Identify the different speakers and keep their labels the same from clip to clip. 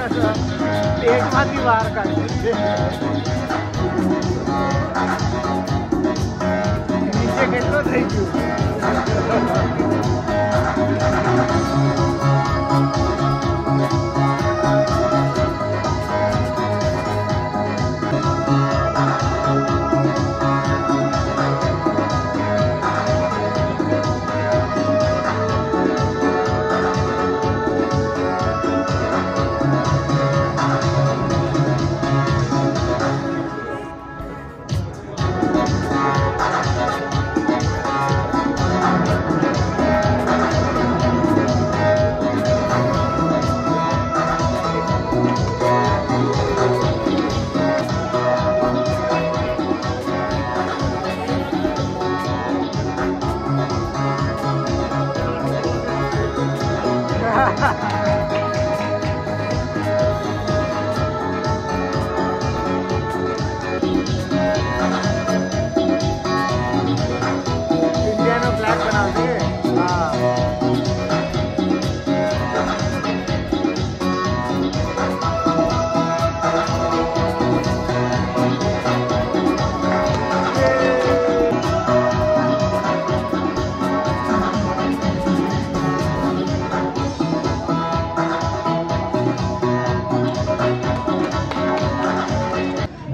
Speaker 1: एक माती बाहर का नीचे કેટલો થઈ ગયું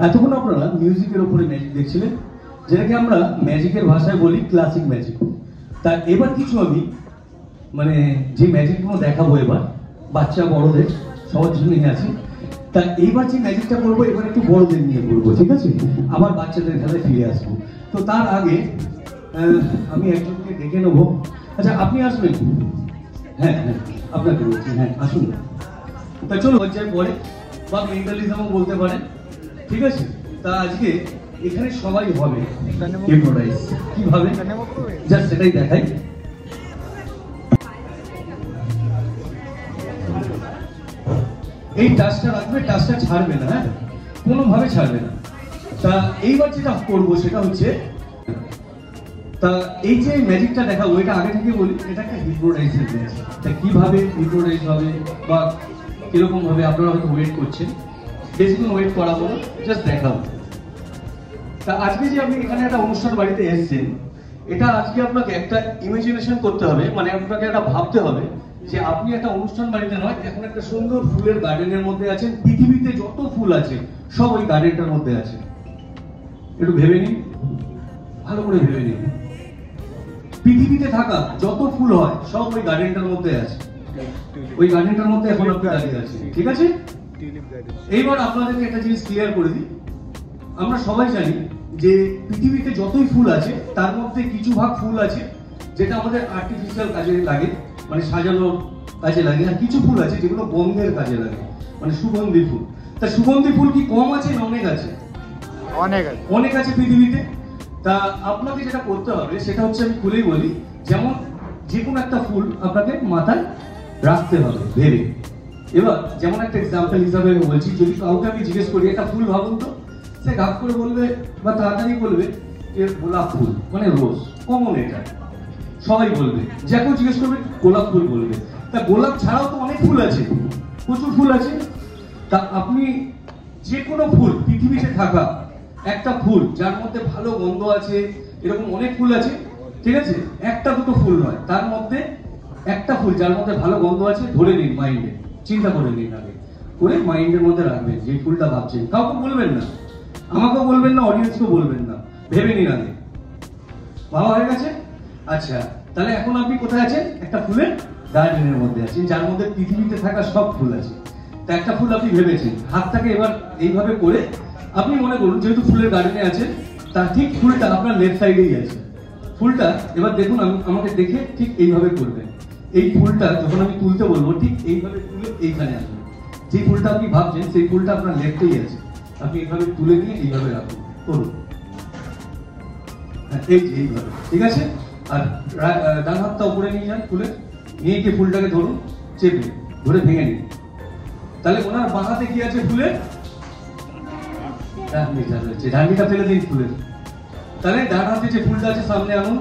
Speaker 2: এতক্ষণ আপনারা মিউজিকের উপরে ম্যাজিক দেখছিলেন, যেটাকে আমরা ম্যাজিকের ভাষায় বলি ক্লাসিক ম্যাজিক। তা এবার কিছু আমি মানে যে ম্যাজিকগুলো দেখাবো এবার বাচ্চা বড়দের সবার জন্যই আছে। তা এইবার যে ম্যাজিকটা করবো এবার একটু বড়দের নিয়ে করবো, ঠিক আছে? আবার বাচ্চাদের খেলায় ফিরে আসবো। তো তার আগে আমি একজনকে ডেকে নেবো। আচ্ছা, আপনি আসবেন? হ্যাঁ হ্যাঁ, আপনাকে বলছি, হ্যাঁ আসুন। তা চলো পর্যায়ে পরে বা মেন্টালিজমও বলতে পারেন, ঠিক আছে? তা আজকে এখানে সবাই হবে হিপনোটাইজ। কিভাবে জাস্ট সেটাই দেখাই। এই টাচটা রাখবে, টাচটা ছাড়বে না, হ্যাঁ কোনোভাবে ছাড়বে না। তা এইবার যেটা করবো সেটা হচ্ছে, তা এই যে ম্যাজিকটা দেখাবো এটা আগে থেকে বলি এটা একটা হিপনোটাইজের ম্যাজিক। তা কিভাবে হিপনোটাইজ হবে বা কিরকম ভাবে আপনারা হয়তো ওয়েট করছেন, বেশিক্ষণ ওয়েট করাবো না, জাস্ট দেখাবো। তা আজকে যে আপনি এখানে একটা অনুষ্ঠান বাড়িতে এসেছেন, এটা আজকে আপনাকে একটা ইমাজিনেশন করতে হবে, মানে আপনাকে একটা ভাবতে হবে যে আপনি একটা অনুষ্ঠান বাড়িতে নয়, এখন একটা সুন্দর ফুলের গার্ডেনের মধ্যে আছেন। পৃথিবীতে যত ফুল আছে সব ওই গার্ডেনটার মধ্যে আছে। একটু ভেবে নিন, ভালো করে ভেবে নিন। পৃথিবীতে থাকা যত ফুল হয় সব ওই গার্ডেনটার মধ্যে আছে। ওই গার্ডেনটার মধ্যে এখন আপনি দাঁড়িয়ে আছেন, ঠিক আছে? এইবার আপনাদেরকে একটা জিনিস ক্লিয়ার করে দিই। আমরা সবাই জানি যে পৃথিবীতে যতই ফুল আছে তার মধ্যে কিছু ভাগ ফুল আছে যেটা আমাদের আর্টিফিশিয়াল কাজে লাগে, মানে সাজানোর কাজে লাগে, আর কিছু ফুল আছে যেগুলো গন্ধের কাজে লাগে, মানে সুগন্ধি ফুল। তা সুগন্ধি ফুল কি কম আছে না অনেক আছে? অনেক আছে পৃথিবীতে। তা আপনাকে যেটা করতে হবে সেটা হচ্ছে, আমি খুলেই বলি, যেমন যে কোনো একটা ফুল আপনাকে মাথায় রাখতে হবে ভেবে। এবার যেমন একটা এক্সাম্পল হিসাবে বলছি, যদি কাউকে আমি জিজ্ঞেস করি একটা ফুল ভাবুন তো, সে গাপ করে বলবে বা তাড়াতাড়ি বলবে যে গোলাপ ফুল, মানে রোজ, কমন এটা সবাই বলবে। যাকে জিজ্ঞেস করবে গোলাপ ফুল বলবে। তা গোলাপ ছাড়াও তো অনেক ফুল আছে, প্রচুর ফুল আছে। তা আপনি যে কোনো ফুল, পৃথিবীতে থাকা একটা ফুল যার মধ্যে ভালো গন্ধ আছে, এরকম অনেক ফুল আছে, ঠিক আছে? একটা দুটো ফুল নয়, তার মধ্যে একটা ফুল যার মধ্যে ভালো গন্ধ আছে ধরে নিন মাইন্ডে, চিন্তা করে নিন, আগে করে মাইন্ডের মধ্যে রাখবেন যে ফুলটা ভাবছেন। কাউকে বলবেন না, আমাকেও বলবেন না, অডিয়েন্সকেও বলবেন না, ভেবে নিন আগে। ভাবা হয়ে গেছে? আচ্ছা, তাহলে এখন আপনি কোথায় আছেন? একটা ফুলের গার্ডেনের মধ্যে আছেন যার মধ্যে পৃথিবীতে থাকা সব ফুল আছে। তা একটা ফুল আপনি ভেবেছেন, হাতটাকে এবার এইভাবে করে আপনি মনে করুন যেহেতু ফুলের গার্ডেনে আছেন, তার ঠিক ফুলটা আপনার লেফট সাইডেই আছে। ফুলটা এবার দেখুন, আমাকে দেখে ঠিক এইভাবে করবেন। এই ফুলটা যখন আমি তুলতে বলবো ঠিক এইভাবে তুলে এইখানে আসবে। যে ফুলটা আপনি ভাবছেন সেই ফুলটা আপনার লেফটেই আছে, আপনি এইভাবে তুলে নিয়ে এইভাবে রাখুন, করুন, এই যে এইভাবে, ঠিক আছে? আর ডান হাতটা উপরে নিয়ে যান, তুলে নিয়ে গিয়ে ফুলটাকে ধরুন, চেপে ধরে ভেঙে নিন। তাহলে ওনার বাঁ হাতে কি আছে? ফুলের ডান্ডিটা ফেলে দিন ফুলের। তাহলে ডান হাতে যে ফুলটা আছে সামনে আনুন,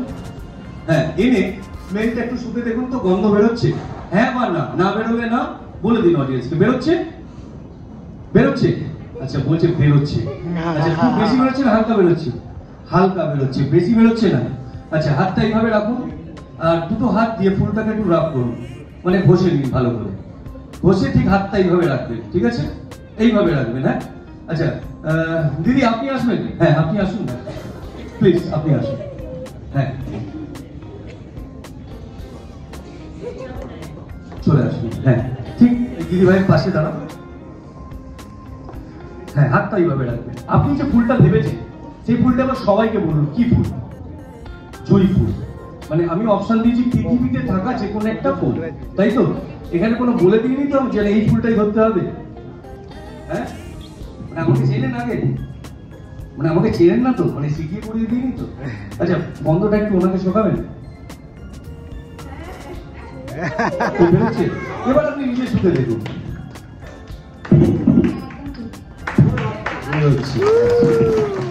Speaker 2: হ্যাঁ এনে স্মেলটা একটু শুকে দেখুন তো গন্ধ বেরোচ্ছে, হ্যাঁ বা না? না বেরোলে না বলে দিন অডিয়েন্সকে। বেরোচ্ছে? বেরোচ্ছে? আচ্ছা বলছে বেরোচ্ছে। আচ্ছা খুব বেশি বেরোচ্ছে না হালকা বেরোচ্ছে? হালকা বেরোচ্ছে, বেশি বেরোচ্ছে না। আচ্ছা হাতটা এইভাবে রাখুন, আর দুটো হাত দিয়ে ফুলটাকে একটু রাব করুন, মানে ঘষে নিন ভালো করে। ঘষে ঠিক হাতটা এইভাবে রাখবেন, ঠিক আছে? এইভাবে রাখবেন, হ্যাঁ? আচ্ছা দিদি আপনি আসবেন? হ্যাঁ আপনি আসুন না প্লিজ, আপনি আসুন। হ্যাঁ চলে আসুন। হ্যাঁ ঠিক দিদি ভাইয়ের পাশে দাঁড়ান। হ্যাঁ হাতটা এইভাবে রাখবেন। আপনি যে ফুলটা ভেবেছেন সেই ফুলটা আবার সবাইকে বলুন কি ফুল? জুঁই ফুল। মানে আমি অপশন দিয়েছি পৃথিবীতে থাকা যে কোনো একটা ফুল, তাই তো? এখানে কোনো বলে দিইনি তো যে এই ফুলটাই ধরতে হবে? হ্যাঁ মানে আমাকে চেনেন আগে? মানে আমাকে চেনেন না তো? মানে শিখিয়ে পড়িয়ে দিইনি তো? আচ্ছা বন্ধটা একটু ওনাকে শোকাবেন। এবার আপনি নিজে শুতে দেখুন।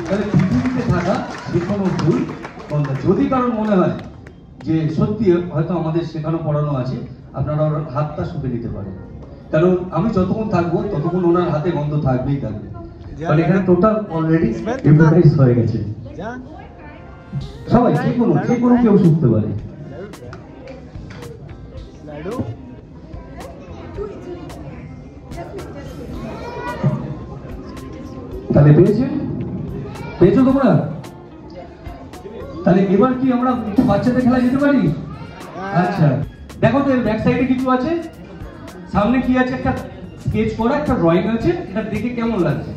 Speaker 2: তাহলে পৃথিবীতে থাকা যে কোনো ভুল বন্ধ। যদি কারোর মনে হয় যে সত্যি হয়তো আমাদের শেখানো পড়ানো আছে, আপনারা ওর হাতটা শুতে নিতে পারেন, কারণ আমি যতক্ষণ থাকবো ততক্ষণ ওনার হাতে গন্ধ থাকবেই থাকবে। কারণ এখানে টোটাল অলরেডি হিপনোটাইজ হয়ে গেছে। সবাই যে কোনো কেউ শুনতে পারে। তাহলে পেয়েছো তোমরা? তাহলে এবার কি আমরা একটু বাচ্চাদের খেলা যেতে পারি? আচ্ছা দেখো তো ব্যাক সাইডে কিছু আছে, সামনে কি আছে? একটা স্কেচ করা একটা ড্রয়িং আছে। এটা দেখে কেমন লাগছে?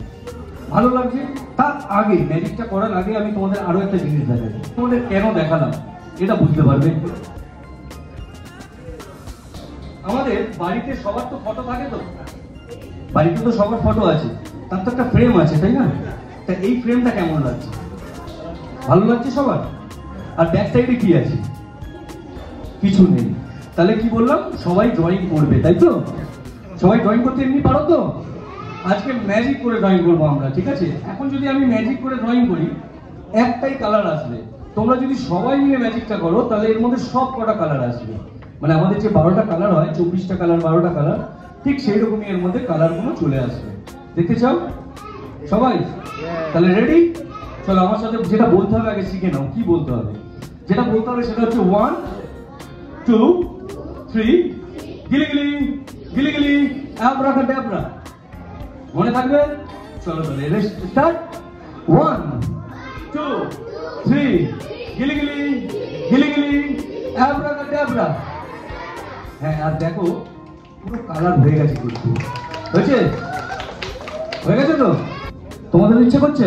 Speaker 2: ভালো লাগছে? তার আগে ম্যাজিকটা করার আগে আমি তোমাদের আরো একটা জিনিস দেখাই। তোমাদের কেন দেখালাম এটা বুঝতে পারবে। আমাদের বাড়িতে সবার তো ফটো থাকে, তো বাড়িতে তো সবার ফটো আছে, তার তো একটা ফ্রেম আছে, তাই না? তা এই ফ্রেমটা কেমন লাগছে? ভালো লাগছে সবার? আর ব্যাক সাইডে কি আছে? কিছু নেই। তাহলে কি বললাম? সবাই ড্রয়িং করবে, তাই তো? সবাই ড্রয়িং করতে এমনি পারো তো? আজকে ম্যাজিক করে ড্রয়িং করবো আমরা, ঠিক আছে? এখন যদি আমি ম্যাজিক করে ড্রয়িং করি একটাই কালার আসবে। তোমরা যদি সবাই মিলে ম্যাজিকটা করো তাহলে এর মধ্যে সব কটা কালার আসবে। মানে আমাদের যে 12টা কালার হয়, 24টা কালার 12টা কালার, ঠিক সেই রকমই এর মধ্যে কালারগুলো চলে আসবে। দেখতে চাও সবাই? তাহলে রেডি? চলো আমার সাথে যেটা বলতে হবে আগে শিখে নাও। কি বলতে হবে? যেটা বলতে হবে সেটা হচ্ছে 1 2 3 গিলিগিলি গিলিগিলি আব্রাকাডাব্রা। মনে থাকবে? চলো তাহলে স্টার্ট। 1 2 3 গিলিগিলি গিলিগিলি আব্রাকাডাব্রা। হ্যাঁ আর দেখো পুরো কালার হয়ে গেছে কিন্তু। হয়েছে? হয়ে গেছে তো? তোমাদের ইচ্ছে করছে?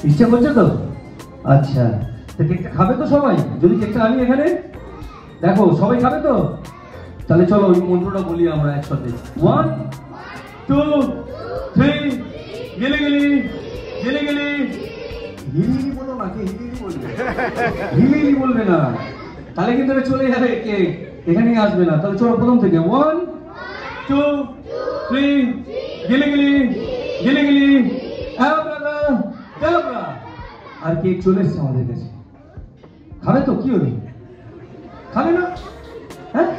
Speaker 2: ইচ্ছে করছে তো? আচ্ছা কেকটা খাবে তো সবাই? যদি কেকটা আনি এখানে, দেখো সবাই খাবে তো? তাহলে চলো ওই মন্ত্রটা বলি আমরা একসাথে। 1 2 3 গিলিগিলি গিলিগিলি। হিলিগিলি বলো না, কে হিলিগিলি বলবে? হিলিগিলি বলবে না, তাহলে কিন্তু চলে যাবে কেক, এখানেই আসবে না। তাহলে চলো প্রথম থেকে 1 2 3 গিলিগিলি গিলিগিলি আব্রাকাডাব্রা। আর কেক চলে এসছে আমাদের কাছে। খাবে তো? কি হলো? খাবে না? হ্যাঁ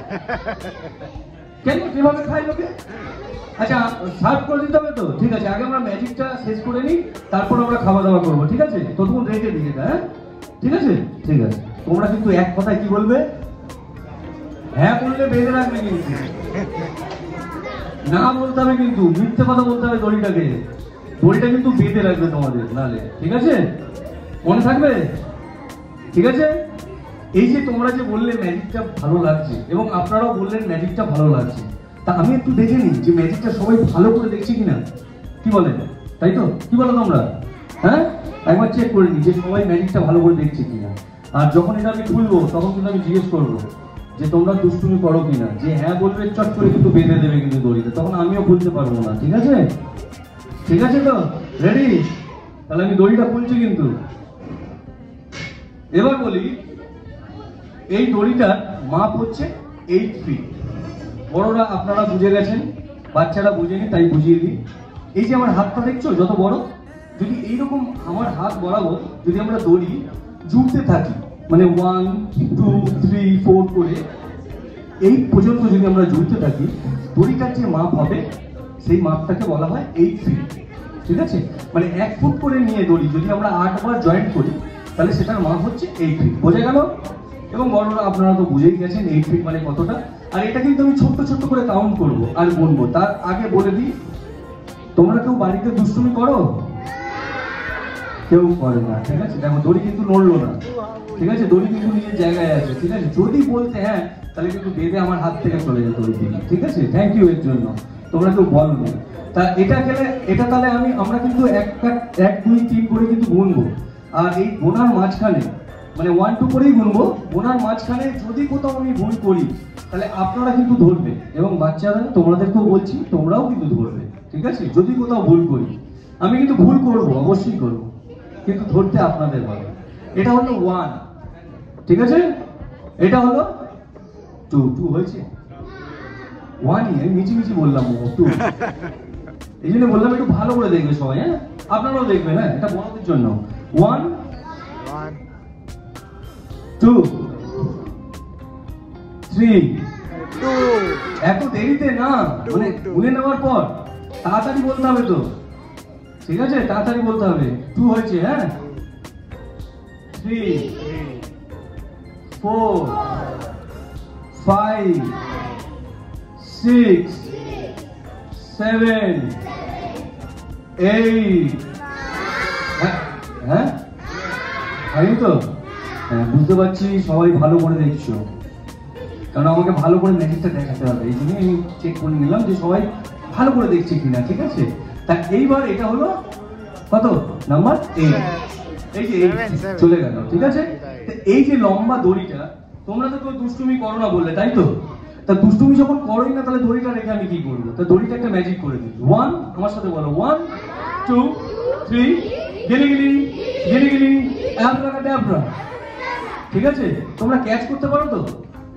Speaker 2: কেন? কিভাবে খাই লোকে? আচ্ছা সার্ভ করে দিতে হবে তো? ঠিক আছে, আগে আমরা ম্যাজিকটা শেষ করে নিই, তারপর আমরা খাওয়া দাওয়া করবো, ঠিক আছে? ততক্ষণ রেখে দিয়ে এটা। হ্যাঁ ঠিক আছে, ঠিক আছে। তোমরা কিন্তু এক কথায় কি বলবে? হ্যাঁ বললে বেঁধে রাখবে, কিন্তু না বলতে হবে, কিন্তু মিথ্যে কথা বলতে হবে। দড়িটা কিন্তু বেঁধে রাখবে তোমাদের, নালে। ঠিক আছে? মনে থাকবে? ঠিক আছে? এই যে তোমরা যে বললে ম্যাজিকটা ভালো লাগছে এবং আপনারাও বললেন ম্যাজিকটা ভালো লাগছে, তা আমি একটু দেখে নিই যে ম্যাজিকটা সবাই ভালো করে দেখছে কিনা। কি বলে? তাই তো? কি বলো তোমরা? হ্যাঁ একবার চেক করে নিই যে সবাই ম্যাজিকটা ভালো করে দেখছে কিনা। আর যখন এটা আমি খুলবো তখন কিন্তু আমি জিজ্ঞেস করবো যে তোমরা দুষ্টুমি করো কিনা। যে হ্যাঁ বলবে চট করে কিন্তু বেঁধে দেবে কিন্তু দড়িতে, তখন আমিও খুলতে পারবো না। ঠিক আছে? ঠিক আছে তো? রেডি? তাহলে আমি দড়িটা খুলছি কিন্তু। এবার বলি, এই দড়িটার মাপ হচ্ছে 8 ফিট। বড়রা আপনারা বুঝে গেছেন, বাচ্চারা বুঝেনি তাই বুঝিয়ে দিই। এই যে আমার হাতটা দেখছো যত বড়, যদি এইরকম আমার হাত বরাবর যদি আমরা দড়ি জুড়তে থাকি, মানে 1 2 3 4 করে এই পর্যন্ত যদি আমরা জুড়তে থাকি, দড়িটার যে মাপ হবে সেই মাপটাকে বলা হয় 8 ফিট। ঠিক আছে, মানে 1 ফুট করে নিয়ে দড়ি যদি আমরা 8 বার জয়েন্ট করি তাহলে সেটার মাপ হচ্ছে 8 ফিট। বোঝা গেল? এবং বড়রা আপনারা তো বুঝেই গেছেন 8 ফিট মানে কতটা। আর এটা কিন্তু আমি ছোট্ট ছোট্ট করে কাউন্ট করব আর গুনবো। তার আগে বলে দিই, তোমরা কেউ বাড়িতে দুষ্টুমি করো? কেউ করে না। ঠিক আছে, দেখো দড়ি কিন্তু নড়লো না। ঠিক আছে, দড়ি কিন্তু নিজের জায়গায় আছে। ঠিক আছে, যদি বলতে হ্যাঁ তাহলে কিন্তু বেঁধে আমার হাত থেকে চলে যেত ওই দিন। ঠিক আছে, থ্যাংক ইউ এর জন্য। তোমরা কেউ বলবে তা এটা গেলে এটা তাহলে আমরা কিন্তু 1 2 3 করে কিন্তু গুনবো। আর এই গোনার মাঝখানে মানে 1 2 করেই গুনবো। গোনার মাঝখানে যদি কোথাও আমি ভুল করি তাহলে আপনারা কিন্তু ধরবে, এবং বাচ্চারা তোমাদেরকেও বলছি তোমরাও কিন্তু ধরবে। ঠিক আছে, যদি কোথাও ভুল করি, আমি কিন্তু ভুল করব, অবশ্যই করব, কিন্তু ধরতে আপনাদের হবে। এটা হলো 1, ঠিক আছে, এটা হলো 2, 2 হয়েছে 1ই আমি মিছিমিছি বললাম 2, এই জন্য বললাম একটু ভালো করে দেখবে সবাই। হ্যাঁ, আপনারাও দেখবেন। হ্যাঁ, এটা বড়দের জন্য। 1 2 3
Speaker 1: 2
Speaker 2: এত দেরিতে না, মানে গুনে নেওয়ার পর তাড়াতাড়ি বলতে হবে তো। ঠিক আছে, তাড়াতাড়ি বলতে হবে। 2 হয়েছে। হ্যাঁ, 3 4 5 6 7 8 হ্যাঁ আমি তো বুঝতে পারছি সবাই ভালো করে দেখছো, কারণ আমাকে ভালো করে ম্যাজিকটা দেখাতে হবে। এই জন্য আমি চেক করে নিলাম যে সবাই ভালো করে দেখছে কিনা। ঠিক আছে, তা এইবার এটা হলো কত নাম্বার 8। এই যে 8 চলে গেল। ঠিক আছে, এই যে লম্বা দড়িটা, তোমরা তো কেউ দুষ্টুমি করো না বললে, তাই তো? তা দুষ্টুমি যখন করোই না তাহলে দড়িটা রেখে আমি কি করবো? তা দড়িটা একটা ম্যাজিক করে দিই। 1, আমার সাথে বলো, 1 2 3 গিলি গিলি গিলি গিলি অ্যাব্রাকাডাব্রা। ঠিক আছে, তোমরা ক্যাচ করতে পারো তো?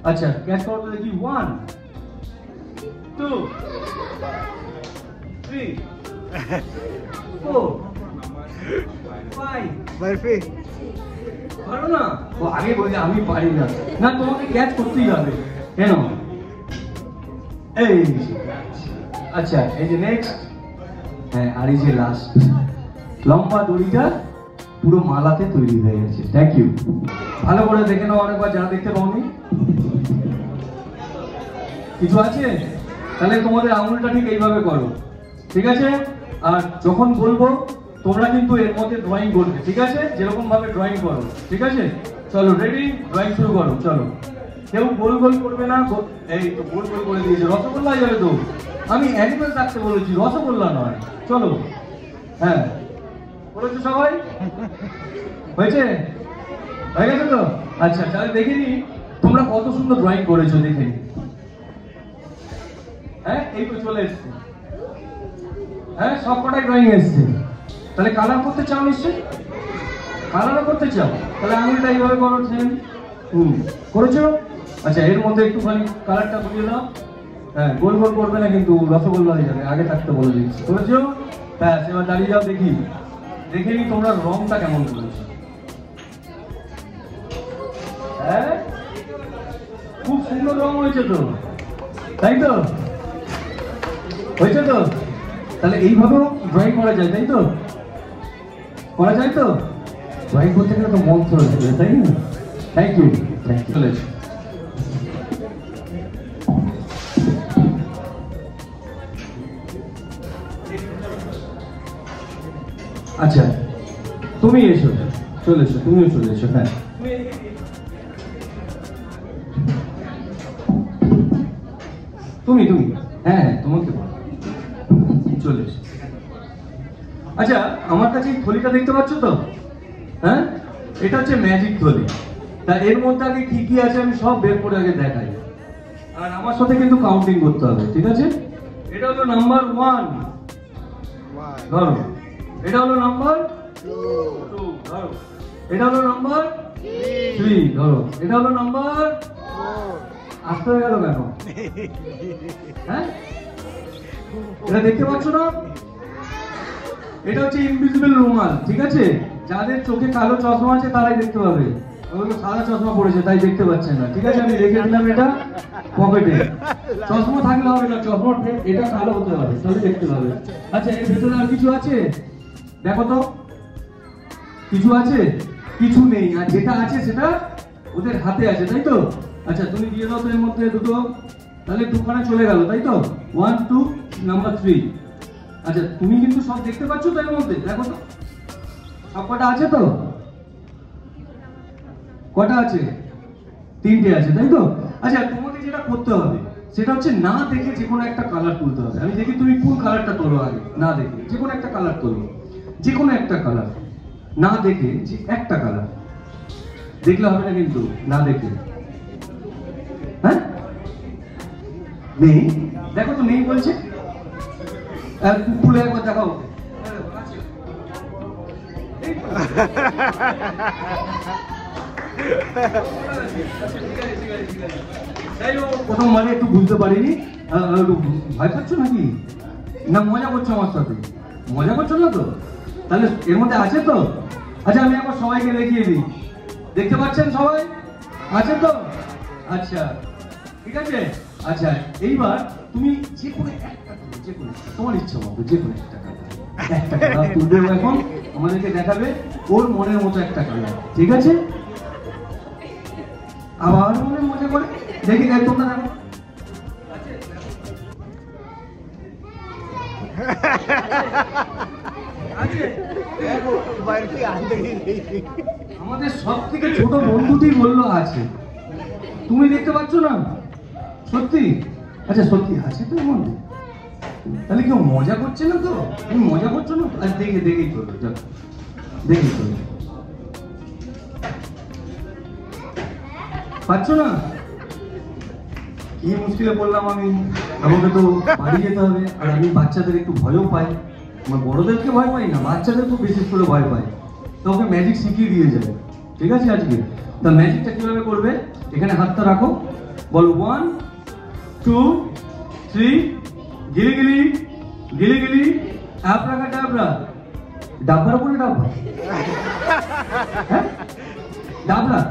Speaker 2: আচ্ছা, ক্যাচ করো তো দেখি। 1 2 3 4 5
Speaker 1: বরফি
Speaker 2: পারো না? ও আগে বলে আমি পারি না। না, তোমাকে ক্যাচ করতেই হবে। কেন? এই আচ্ছা, এই যে নেক্সট। হ্যাঁ, আর এই যে লাস্ট লম্বা দড়িটা পুরো মালাতে তৈরি হয়ে গেছে। Thank you. ভালো করে দেখে নাও আরেকবার যারা দেখতে পাওনি। কিছু আছে? তাহলে তোমাদের আঙুলটা ঠিক এইভাবে করো। ঠিক আছে, আর যখন বলবো তোমরা কিন্তু এর মধ্যে ড্রয়িং করবে। ঠিক আছে, যেরকম ভাবে ড্রয়িং করো। ঠিক আছে, চলো রেডি, ড্রয়িং শুরু করো। চলো, কেউ গোল গোল করবে না। এই তো গোল গোল করে দিয়েছে, রসগোল্লা যাবে তো। আমি অ্যানিমেল রাখতে বলেছি, রসগোল্লা নয়। চলো, হ্যাঁ বলেছো সবাই? হয়েছে? হয়ে গেছে তো? আচ্ছা, তাহলে দেখে নি তোমরা কত সুন্দর ড্রয়িং করেছো, দেখে নি। হ্যাঁ, এই তো চলে এসছে। হ্যাঁ, সব কটাই ড্রয়িং এসছে। তাহলে কালার করতে চাও নিশ্চয়ই? কালারও করতে চাও? তাহলে আঙুলটা এইভাবে করো। করেছো? আচ্ছা, এর মধ্যে একটুখানি কালারটা বুঝিয়ে দাও। হ্যাঁ, গোল গোল করবে না কিন্তু, রসগোল্লা হয়ে যাবে। আগে থাকতে বলে দিচ্ছি। করেছো? হ্যাঁ, এবার দাঁড়িয়ে যাও, দেখি দেখে নি তোমরা রংটা কেমন করেছো। হ্যাঁ, খুব সুন্দর রং হয়েছে তো, তাই তো? হয়েছে তো? তাহলে এইভাবেও ড্রয়িং করা যায়, তাই তো? করা যায় তো? ড্রয়িং করতে গেলে তো মন্ত্র হয়েছে, তাই না? Thank you, thank you. চলেছে। আচ্ছা, তুমি এসো, চলে এসো, তুমিও চলে এসো। হ্যাঁ, তুমি তুমি হ্যাঁ হ্যাঁ, তোমাকে বল, চলে এসো। আচ্ছা, আমার কাছে এই থলিটা দেখতে পাচ্ছ তো? হ্যাঁ, এটা হচ্ছে ম্যাজিক থলি। তা এর মধ্যে আগে কি কি আছে আমি সব বের করে আগে দেখাই, আর আমার সাথে কিন্তু কাউন্টিং করতে হবে। ঠিক আছে, এটা হলো নাম্বার 1 ধরো, এটা হলো নাম্বার 2 ধরো, এটা হলো নাম্বার 3 ধরো, এটা হলো নাম্বার 4। আসতে হয়ে গেল কেন? হ্যাঁ, এটা দেখতে পাচ্ছ না? এটা হচ্ছে ইনভিজিবল রুমাল। ঠিক আছে, যাদের চোখে কালো চশমা আছে তারাই দেখতে পাবে। ওগুলো সাদা চশমা পড়েছে তাই দেখতে পাচ্ছেন না, ঠিক আছে? আমি রেখে দিলাম এটা পকেটে। চশমা থাকলে হবে না, চশমা এটা কালো হতে হবে তাহলে দেখতে হবে। আচ্ছা, এর ভেতরে আর কিছু আছে? দেখো তো, কিছু আছে? কিছু নেই, আর যেটা আছে সেটা ওদের হাতে আছে, তাই তো? আচ্ছা, তুমি দিয়ে দাও তো এর মধ্যে দুটো, তাহলে দুখানা চলে গেল, তাই তো? 1 2 নাম্বার 3। আচ্ছা, তুমি কিন্তু সব দেখতে পাচ্ছ তো এর মধ্যে? দেখো তো সব কটা আছে তো? কটা আছে? 3টে আছে, তাই তো? আচ্ছা, তোমাকে যেটা করতে হবে সেটা হচ্ছে না দেখে যে কোনো একটা কালার তুলতে হবে। আমি দেখি তুমি কোন কালারটা তোলো আগে, না দেখে যে কোনো একটা কালার তোলো, যে কোনো একটা কালার, না দেখে যে একটা কালার দেখলে হবে না কিন্তু, না দেখে। হ্যাঁ, নেই, দেখো তো নেই বলছে। তুলে একবার দেখাও। প্রথমবারে একটু বুঝতে পারিনি, ভয় পাচ্ছ নাকি? না মজা করছো আমার সাথে? মজা করছো না তো? তাহলে এর মধ্যে আছে তো? আচ্ছা, আমি একবার সবাইকে দেখিয়ে দিই। দেখতে পাচ্ছেন সবাই? আছে তো? আচ্ছা, ঠিক আছে। আচ্ছা, এইবার তুমি যে কোনো একটা, যে কোনো তোমার ইচ্ছা মতো যে কোনো একটা কালার তুলবে, এখন আমাদেরকে দেখাবে ওর মনের মতো একটা কালার, ঠিক আছে? আবার মনে মজা করে দেখি, দেখ তোমরা দেখো। আমাদের সব থেকে ছোট বন্ধুটি বললো আছে, তুমি দেখতে পাচ্ছ না? সত্যি? আচ্ছা, সত্যি আছে তো এমন? তাহলে কেউ মজা করছে না তো? তুমি মজা করছো না? আচ্ছা, দেখেই করবে, দেখেই করবে। পাচ্ছ না? কি মুশকিলে পড়লাম আমি। আমাকে তো বাড়ি যেতে হবে, আর আমি বাচ্চাদের একটু ভয়ও পাই। আমার বড়দেরকে ভয় পাই না, বাচ্চাদের খুব বিশেষ করে ভয় পাই। তো ওকে ম্যাজিক শিখিয়ে দিয়ে যাবে, ঠিক আছে? আজকে তা ম্যাজিকটা কিভাবে করবে, এখানে হাতটা রাখো, বলো 1 2 3, গিলি গিলি গিলি গিলি, আবরাকা ডাবরা। ডাবরার উপরে ডাবরা, হ্যাঁ ডাবরা,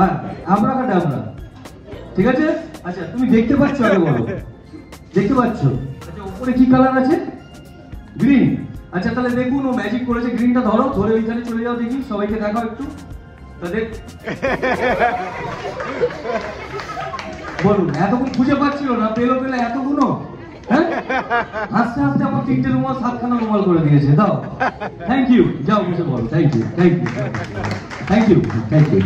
Speaker 2: আর আবরাকা ডাবরা, ঠিক আছে? আচ্ছা, তুমি দেখতে পাচ্ছ? আগে বলো, দেখতে পাচ্ছ? আচ্ছা, উপরে কি কালার আছে? গ্রিন। আচ্ছা, তাহলে দেখুন ও ম্যাজিক করেছে। গ্রিনটা ধরো, ধরে ওইখানে চলে যাও, দেখি সবাইকে দেখাও একটু। তাদের বলুন, এতক্ষণ খুঁজে পাচ্ছিল না, পেলো এতগুলো, হ্যাঁ? হাসতে হাসতে আমার 3টে রুমাল 7খানা রুমাল করে দিয়েছে। দাও, থ্যাংক ইউ। যাও বসে বলো thank you, thank you, thank you, thank you.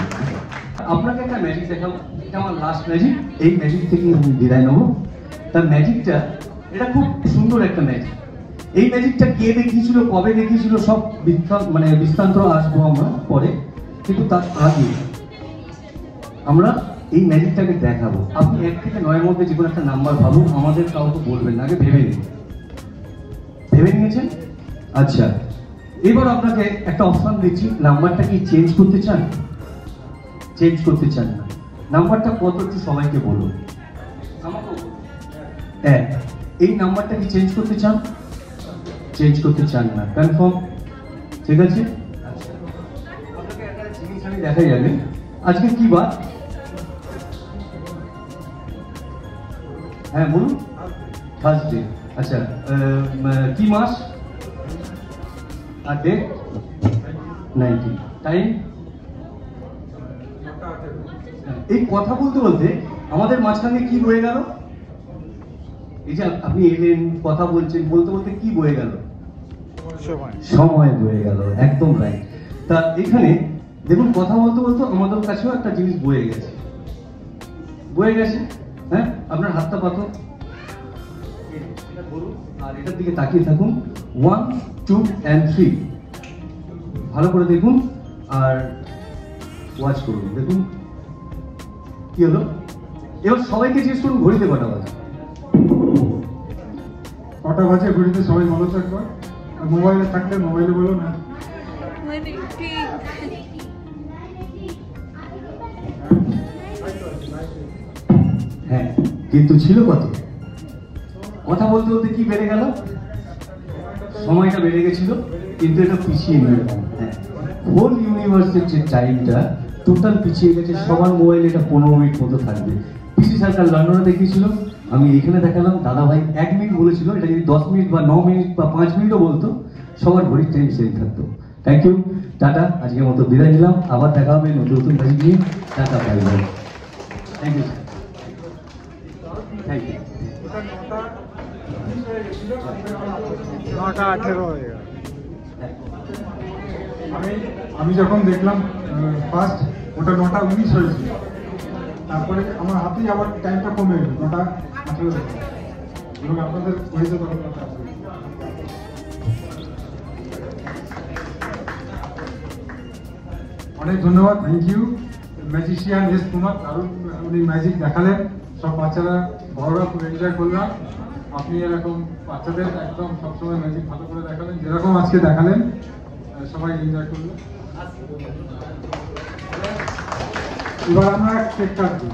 Speaker 2: আপনাকে একটা ম্যাজিক দেখাবো, এটা আমার লাস্ট ম্যাজিক। এই ম্যাজিক থেকে আমি বিদায় নেবো। তার ম্যাজিকটা, এটা খুব সুন্দর একটা ম্যাজিক। এই ম্যাজিকটা কে দেখিয়েছিল, কবে দেখিয়েছিল, সব বিস্তান্ত আসবো আমরা পরে, কিন্তু তার আগে আমরা এই ম্যাজিকটাকে দেখাবো। আপনি 1 থেকে 9-এর মধ্যে যে কোনো একটা নাম্বার ভাবুন, আমাদের কাউকে বলবেন না, আগে ভেবে নিন। ভেবে নিয়েছেন? আচ্ছা, এবার আপনাকে একটা অপশন দিচ্ছি, নাম্বারটা কি চেঞ্জ করতে চান? চেঞ্জ করতে চান না? নাম্বারটা কত একটু সবাইকে বলুন। হ্যাঁ, এই নাম্বারটা কি চেঞ্জ করতে চান? চেঞ্জ করতে চান না, কনফার্ম? ঠিক আছে। আচ্ছা, আপনাকে একটা জিনিস আমি দেখাই যাবে। আজকে কি বার? হ্যাঁ বলুন। থার্সডে। আচ্ছা, কি মাস আর ডেট? 19। টাইম? এই কথা বলতে বলতে আমাদের মাঝখানে কি বয়ে গেল? এই যে আপনি এলেন, কথা বলছেন, বলতে বলতে কি বয়ে গেল? সময় বয়ে গেল, একদম রাইট। তা এখানে দেখুন, কথা বলতে বলতে আমাদের কাছেও একটা জিনিস বয়ে গেছে, বয়ে গেছে। হ্যাঁ, আপনার হাতটা পাতো, এটা বলুন, আর এটার দিকে তাকিয়ে থাকুন। 1 2 and 3, ভালো করে দেখুন আর ওয়াচ করুন। দেখুন কি হলো। এবার সবাইকে জিজ্ঞেস করুন ঘড়িতে কটা বাজে?
Speaker 1: কটা বাজে ঘড়িতে সবাই বলো তো একবার। আর মোবাইলে থাকলে মোবাইলে বলো না।
Speaker 2: হ্যাঁ, কিন্তু ছিল কত? কথা বলতে বলতে কি বেড়ে গেল? সময়টা বেড়ে গেছিল, কিন্তু এটা পিছিয়ে নিয়ে গেল। হ্যাঁ, হোল ইউনিভার্সের যে টাইমটা টোটাল পিছিয়ে গেছে, সবার মোবাইলে এটা 15 মিনিট মতো থাকবে। পিসি সরকার লন্ডনে দেখিয়েছিল, আমি এখানে দেখালাম, দাদা ভাই 1 মিনিট বলেছিল, এটা যদি 10 মিনিট বা 9 মিনিট বা 5 মিনিটও বলতো, সবার ঘড়ির টাইম সেম থাকতো। থ্যাংক ইউ, টাটা, আজকের মতো বিদায় নিলাম, আবার দেখা হবে নতুন নতুন ম্যাজিক নিয়ে। Tata, bye bye. Thank you, thank you.
Speaker 1: 9:18 হয়ে গেল। আমি যখন দেখলাম ফার্স্ট, ওটা 9:19 হয়েছিল, তারপরে আমার হাতেই আবার টাইমটা কমে গেল 9:18 এবং আপনাদের হয়েছে তখন 9:18। অনেক ধন্যবাদ, thank you magician S Kumar, দারুণ উনি ম্যাজিক দেখালেন, সব বাচ্চারা বড়রা খুব এনজয় করলাম। আপনি এরকম বাচ্চাদের একদম সবসময় ম্যাজিক ভালো করে দেখালেন, যেরকম আজকে দেখালেন সবাই এনজয় করলো। এবার আমরা কেক কাটবো।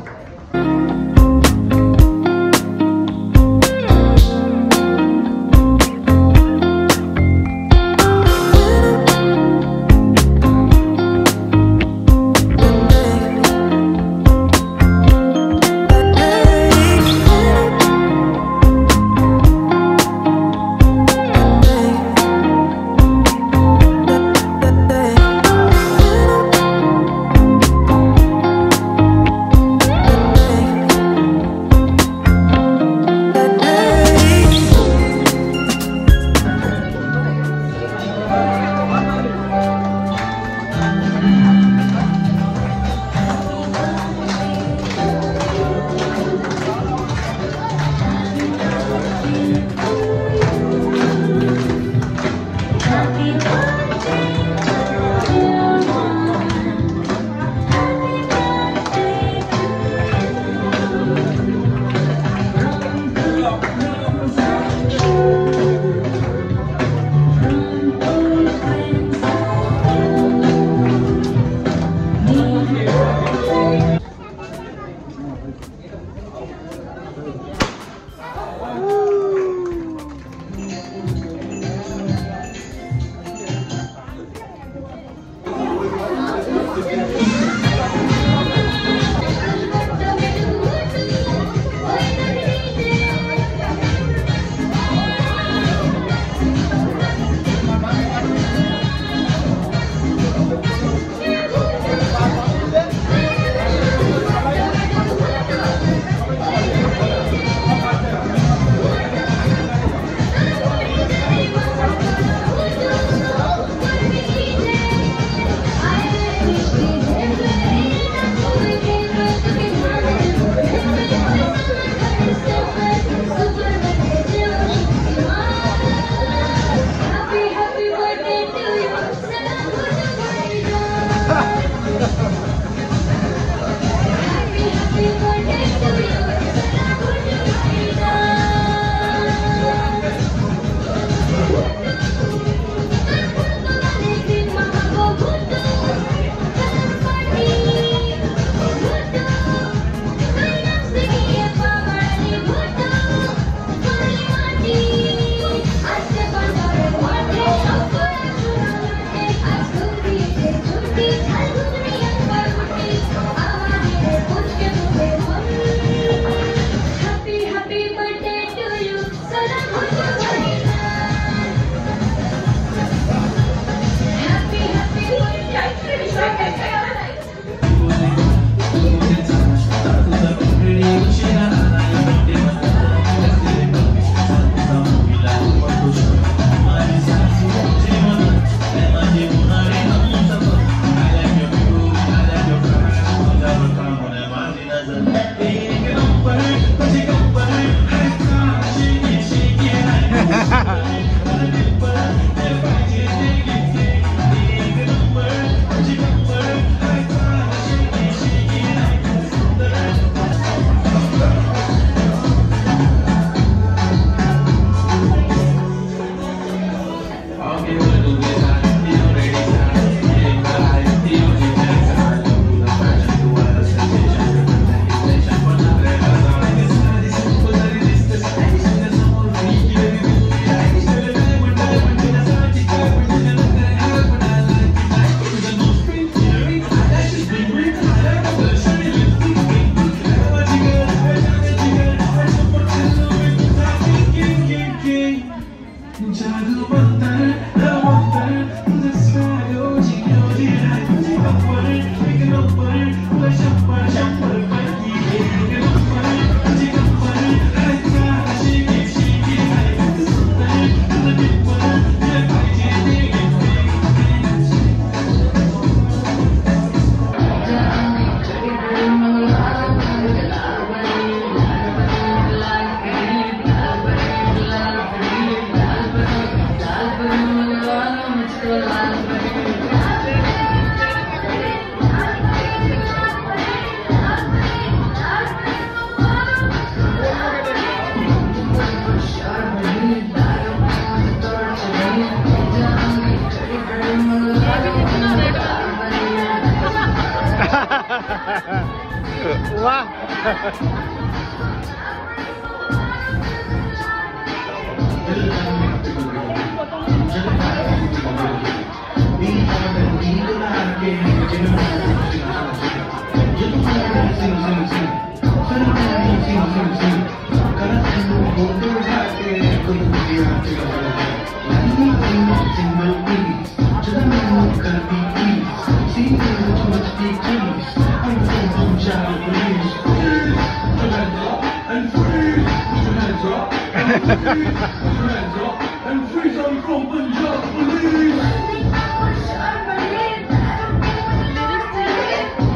Speaker 3: वाह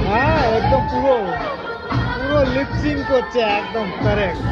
Speaker 3: हाँ एकदम পুরো লিপসিং করছে একদম কারেক্ট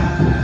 Speaker 4: Kaya?